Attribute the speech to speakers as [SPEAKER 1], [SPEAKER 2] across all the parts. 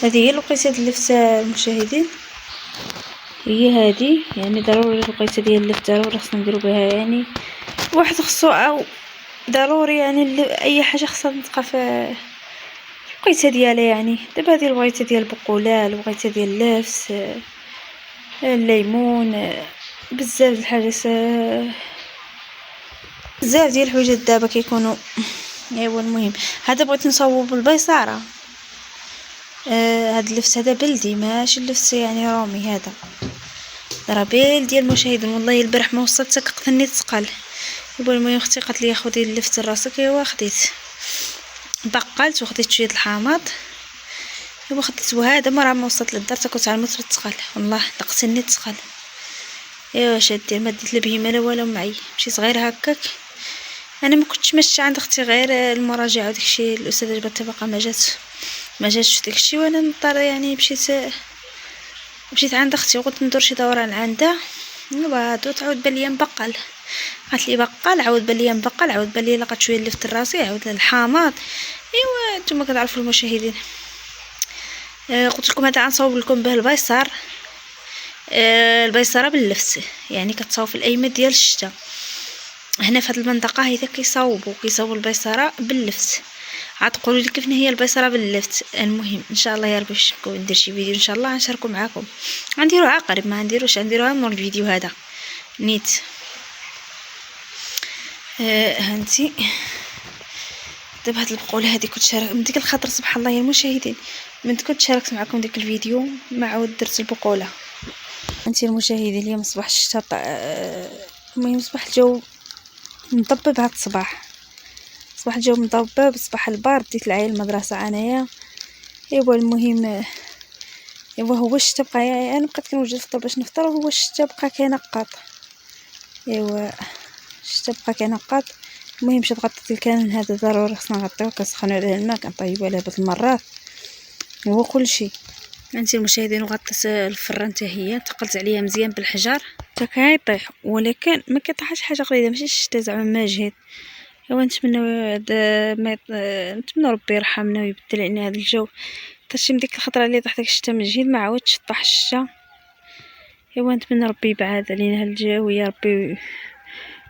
[SPEAKER 1] هذه هي الوقيته ديال اللفت المشاهدين، هي هذه يعني ضروري الوقيته ديال اللفت ضروري خصنا نديرو بها، يعني واحد خصو او ضروري يعني اي حاجه خصها تبقى في الوقيته ديالها. يعني دابا هذه الوقيته ديال البقوله، الوقيته ديال اللفت، الليمون، بزاف د الحاجات، بزاف ديال الحوايج دابا كيكونوا. ايوا المهم هذا بغيت نصاوب البيصاره. هاد اللفت هذا بلدي ماشي اللفت يعني رومي، هذا راه بلدي المشاهدين. والله البارح ما وصلت كقتني ثقل. ايوا المهم اختي قالت لي خدي اللفت لراسك. ايوا خديت، بقلت وخديت شويه الحامض. ايوا خديت، وهذا ما راه ما وصلت للدار كنت عالمت بالثقل، والله لقتني الثقل. ايوا اش دير، ما ديت لا بهيمه لا والو معي، مشيت غير هكاك. انا ما كنتش ماشيه عند اختي غير المراجعه وداكشي، الاستاذه جابت باقا ما جاتش داكشي، وانا مضطره يعني مشيت عند اختي وقلت ندور شي دوران عندها. ايوا تعاود بان ليا مبقل، قالت لي بقال، عاود بان ليا مبقل، عاود بان ليا لقات شويه لفت راسي، عاود الحامض. ايوا نتوما كتعرفوا المشاهدين. قلت لكم هذا غنصاوب لكم به البيصار. البيصاره باللفت، يعني كتصاوب في الايمه ديال الشتاء. هنا في هذه المنطقه هي كيصاوبوا البيصاره باللفت. عاد تقولوا لي كيف هي البيصاره باللفت. المهم ان شاء الله يا ربي ندير شي فيديو ان شاء الله غنشاركو معكم. غنديروها قريب، ما غنديروها من الفيديو هذا نيت. هانتي دابا هاد البقوله هذه كنت شارك من ديك الخاطر سبحان الله يا المشاهدين، من كنت شاركت معكم ديك الفيديو ما عاود درت البقوله. هانتي المشاهدين اليوم صباح الشتا، المهم صباح الجو مضبب. هاد الصباح صباح الجو مضبب، صباح البارد. ديت العيال المدرسه انايا. ايوا المهم هو الشتا بقى، يعني انا بقيت كنوجد الفطور باش نفطر، وهو الشتا بقى كينقط. ايوا الشتا بقى كينقط. المهم مشيت غطيت الكانون هذا، ضروري خصنا نغطيوه، كنسخنوا عليه الماء كنطيبوا عليه بعض المرات، هو كلشي. انت المشاهدين وغطيت الفران حتى هي، تقلت عليها مزيان بالحجر حتى كيطيح، ولكن ما كيطيحش حاجه قليله، ماشي الشتا زعما ماجد. ايوا نتمنى ربي يرحمنا ويبدل علينا هذا الجو. حتى من ديك الخطره اللي طاح داك الشتا مجهد ما عاودش طاح الشتا. ايوا نتمنى ربي يبعد علينا هذا الجو يا ربي،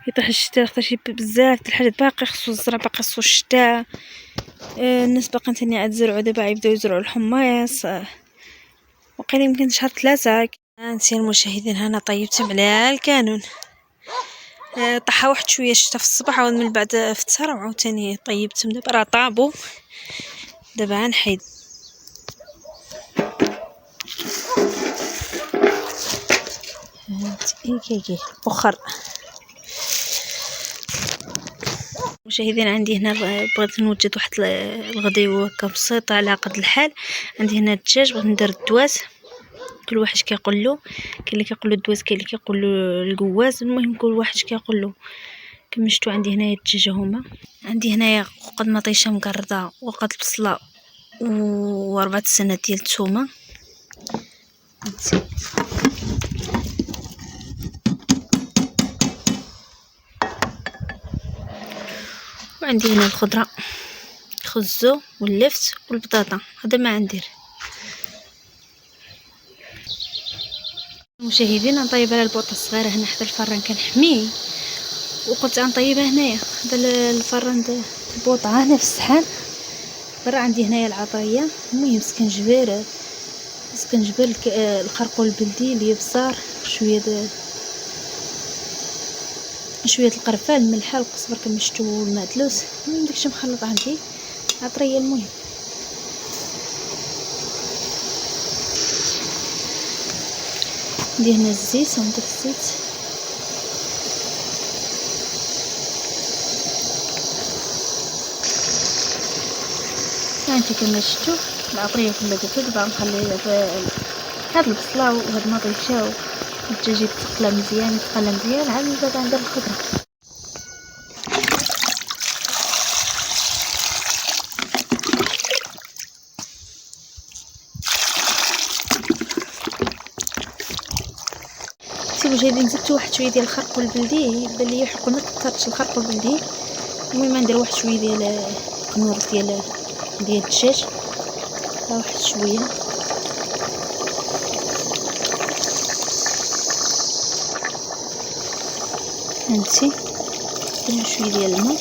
[SPEAKER 1] يطيح الشتا. خاطر بزاف د الحاجات باقي خصو الزرع، باقي خصو الشتاء. الناس باقي ثاني عاد زرعوا، دابا يبداو يزرعوا الحميص، وقيل يمكن شهر 3. انتي المشاهدين هنا طيبت مع الكانون. طاح واحد شويه الشتا في الصباح، عاود من بعد فتر وعاوتاني طيبتهم. دابا راه طابوا، دابا غنحيد. هانتي بخر. مشاهدين عندي هنا بغيت نوجد واحد الغديوه هكا بسيطه على قد الحال. عندي هنا الدجاج، بغيت ندير الدواس. كل واحد كيقول له، كاين اللي كيقول له الدواس، كاين اللي كيقول له القواز. المهم كل واحد كيقول له. كمشتو عندي هنايا الدجاجه هما. عندي هنايا وقد مطيشه مقرده، وقد البصله، و4 سنات ديال الثومه. وعندي هنا الخضره، الخزو واللفت والبطاطا. هذا ما عندير. المشاهدين غنطيب على البوطه الصغيره هنا حدا الفران كنحميه، وقلت غنطيبها هنايا. هذا الفران د البوطه هنا في الصحن. برا عندي هنايا العطريه. المهم سكنجبير الخرقول البلدي اللي بصار، شويه القرفه، الملحه، القزبر كمشتو، المعدلوس. المهم داكشي مخلط عندي عطريه. المهم ندير هنا الزيت، وندير الزيت. هانتي كما شفتوا العطريه كلها درتو. دابا غنخلي هاد البصله وهاد المطيشه والدجاج يتقلى مزيان عاد دابا غندير الخضره. مشاهدين زدت واحد شويه ديال الخرقول البلدي، بان لي يحق ما كثرتش الخرقول البلدي. المهم ندير واحد شويه ديال القنور ديال الدجاج. ها واحد شويه. فهمتي؟ درنا شويه ديال الماء،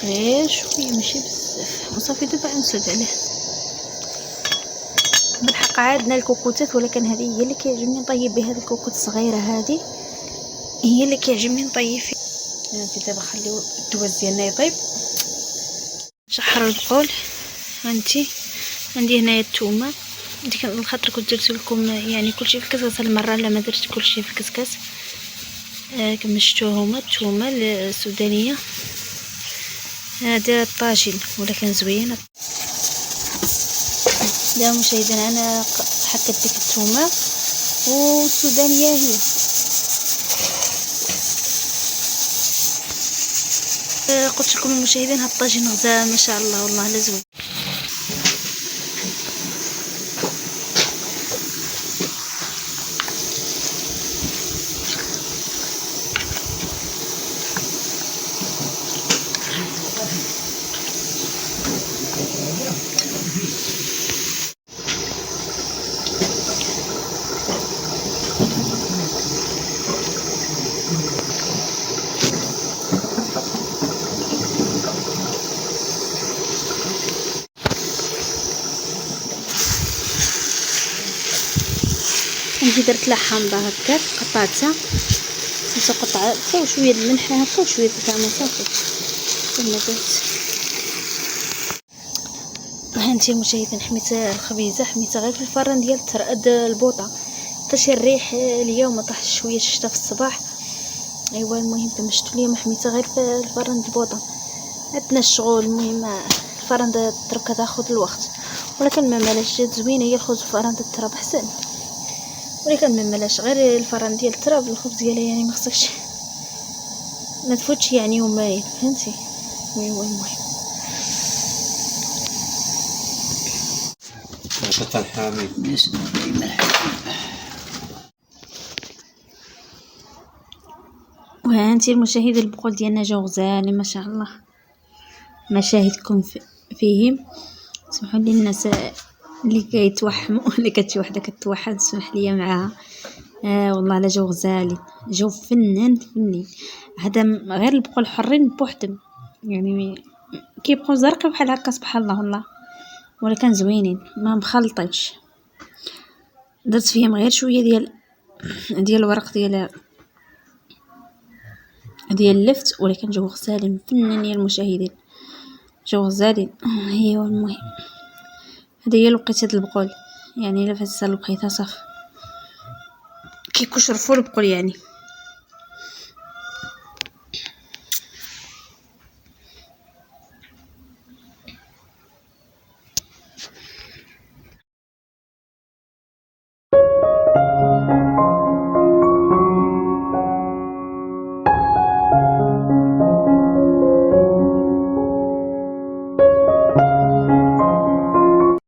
[SPEAKER 1] غير شويه ماشي بزاف، وصافي. دابا نسد عليه. بالحق عندنا الكوكوتات، ولكن هذه هي اللي كيعجبني نطيب بها. هذه الكوكوت الصغيره هذه هي اللي كيعجبني نطيب فيها. هانتي دابا خليو الدواز ديالنا يطيب. نشحر البقول. هانتي عندي هنايا الثومه. ديك الخاطر كنت درت لكم يعني كلشي في الكسكس المره، لا ما درت كلشي في الكسكس. كمشتو هما الثومه السودانيه. هذا الطاجين ولكن زوين. لا مشاهدينا، انا حكيت ديك الثومه والسودانيه هي. قلت لكم المشاهدين هاد الطاجين غزال ما شاء الله، والله لا زوين. نجي درت لها حامضه هكا قطعتها، خمسه قطعات وشويه الملح هكا وشويه الكمون صافي. كما درت. هانتي المشاهدين حميت الخبيزه، حميتها غير في الفران ديال البوطه. طاش الريح اليوم، طاح شويه الشتا في الصباح. ايوا المهم تمشت اليوم حميتها غير في الفران البوطه. عندنا الشغل، المهم الفران التراب كتاخذ الوقت، ولكن ما ملاش جات زوينه هي الخبز فران التراب احسن. ولكن ما ملاش غير الفران ديال التراب الخبز ديالها، يعني ما خصكش ما تفوتش يعني يومين، فهمتي؟ ايوا المهم
[SPEAKER 2] قطع حامي.
[SPEAKER 1] وهانتي المشاهد البقول ديالنا جاو غزالين ما شاء الله. مشاهدكم فيهم. سمحوا لي الناس اللي كيتوحموا اللي كتجي وحده كتوحد تسمح لي معاها. والله لا جاو غزالين، جاو فنين. هذا غير البقول حرين بوحدهم، يعني كيبقاو زرقا بحال هكا سبحان الله والله، ولكن زوينين ما مخلطينش. درت فيهم غير شويه ديال الورق ديال اللفت، ولكن جاو غزالين فنين يا المشاهدين، جاو غزالين. هي المهم هذه هي لقيت هاد البقول، يعني الا فاتت لقيتها صافي كيكشرفوا البقول يعني.